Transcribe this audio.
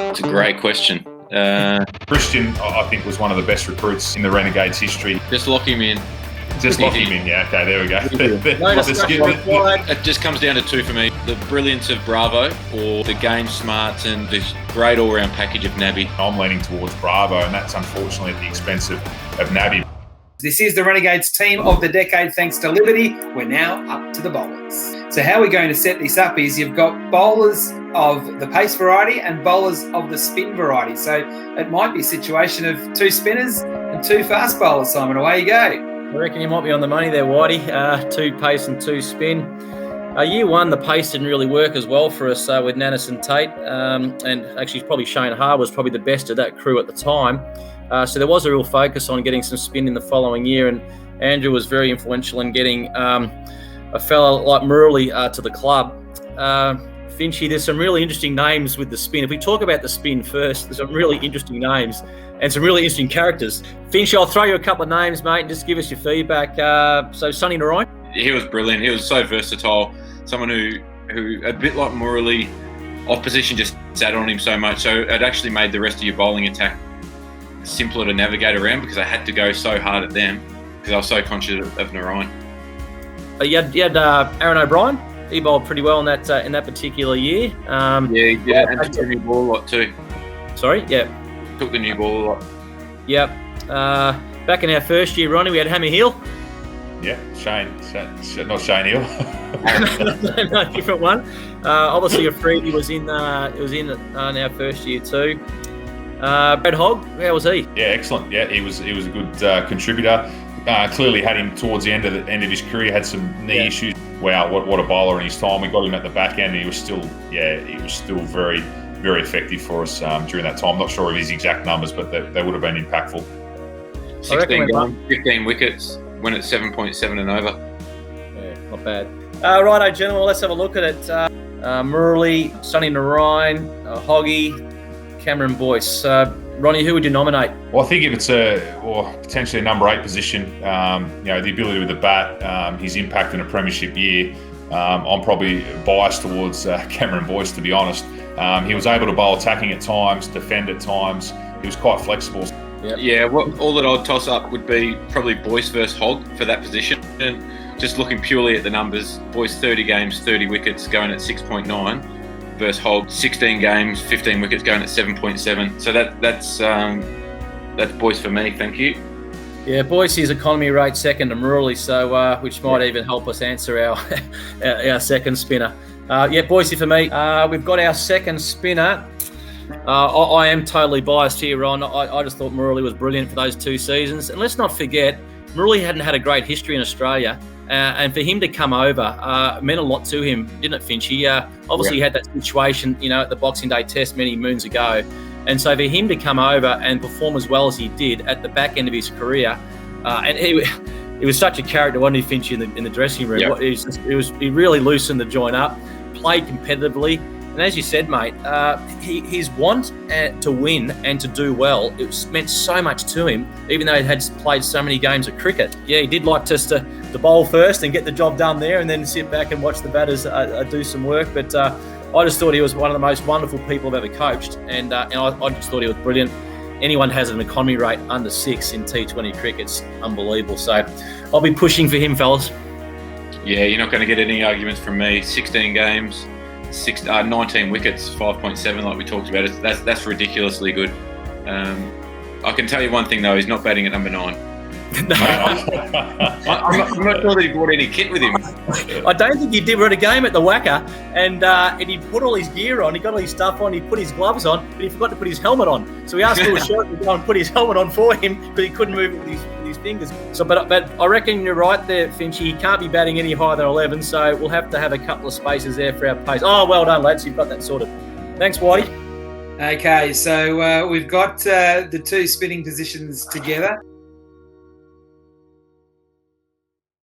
It's a great question. Christian, I think, was one of the best recruits in the Renegades history. Just lock him in. Just lock him in, yeah. Okay, there we go. No discussion required. It just comes down to two for me. The brilliance of Bravo or the game smarts and this great all-round package of Nabby. I'm leaning towards Bravo, and that's unfortunately at the expense of Nabby. This is the Renegades team of the decade thanks to Liberty. We're now up to the bowlers. So how we're going to set this up is you've got bowlers of the pace variety and bowlers of the spin variety. So it might be a situation of two spinners and two fast bowlers, Simon. Away you go. I reckon you might be on the money there, Whitey. Two pace and two spin. Year one, the pace didn't really work as well for us with Nannis and Tate. And actually, probably Shane Haar was probably the best of that crew at the time. So there was a real focus on getting some spin in the following year. And Andrew was very influential in getting a fella like Murley to the club. Finchy, there's some really interesting names with the spin. If we talk about the spin first, there's some really interesting names and some really interesting characters. Finchy, I'll throw you a couple of names, mate, and just give us your feedback. So Sonny Narayan? He was brilliant. He was so versatile. Someone who a bit like Murley, opposition just sat on him so much. So it actually made the rest of your bowling attack simpler to navigate around because I had to go so hard at them because I was so conscious of Narayan. You had Aaron O'Brien. He bowled pretty well in that particular year. Yeah, and took the new ball a lot too. Sorry, yeah. Took the new ball a lot. Yep. Back in our first year, Ronnie, we had Hammer Hill. Yeah, Shane, not Shane Hill. No, different one. Obviously, Afridi was in our first year too. Brad Hogg, how was he? Yeah, excellent. Yeah, he was a good contributor. Clearly had him towards the end of his career. Had some knee issues. Wow, what a bowler in his time. We got him at the back end. And he was still very, very effective for us during that time. Not sure of his exact numbers, but they would have been impactful. 16 games, 15 wickets, went at 7.7 and over. Yeah, not bad. Righto, gentlemen, let's have a look at it. Murley, Sonny Narayan, Hoggy, Cameron Boyce. Ronnie, who would you nominate? Well, I think if it's potentially a number 8 position, the ability with the bat, his impact in a premiership year, I'm probably biased towards Cameron Boyce, to be honest. He was able to bowl attacking at times, defend at times. He was quite flexible. Yep. Yeah, all that I'd toss up would be probably Boyce versus Hogg for that position. And just looking purely at the numbers, Boyce 30 games, 30 wickets, going at 6.9. Versus Hogg, 16 games, 15 wickets, going at 7.7. So that's Boyce for me. Thank you. Yeah, Boyce's economy rate second to Murley, so which might even help us answer our second spinner. Boyce for me. We've got our second spinner. I am totally biased here, Ron. I just thought Murley was brilliant for those 2 seasons. And let's not forget, Murley hadn't had a great history in Australia. And for him to come over meant a lot to him, didn't it, Finchy? Obviously, he had that situation, at the Boxing Day Test many moons ago. And so for him to come over and perform as well as he did at the back end of his career, and he was such a character, wasn't he, Finchy, in the dressing room? Yep. He really loosened the joint up, played competitively. And as you said, mate, his want to win and to do well, it meant so much to him, even though he had played so many games of cricket. Yeah, he did like just to bowl first and get the job done there and then sit back and watch the batters do some work. But I just thought he was one of the most wonderful people I've ever coached. And I just thought he was brilliant. Anyone has an economy rate under 6 in T20 cricket's unbelievable. So I'll be pushing for him, fellas. Yeah, you're not going to get any arguments from me. 16 games. 19 wickets, 5.7, like we talked about. That's ridiculously good. I can tell you one thing though: he's not batting at number 9. No. I'm not sure that he brought any kit with him. I don't think he did. We're at a game at the Wacker, and he put all his gear on. He got all his stuff on. He put his gloves on, but he forgot to put his helmet on. So we asked Lewis Short to go and put his helmet on for him because he couldn't move it with his fingers. So, but I reckon you're right there, Finchy. He can't be batting any higher than 11. So we'll have to have a couple of spaces there for our pace. Oh, well done, lads. You've got that sorted. Thanks, Whitey. Okay, so we've got the 2 spinning positions together.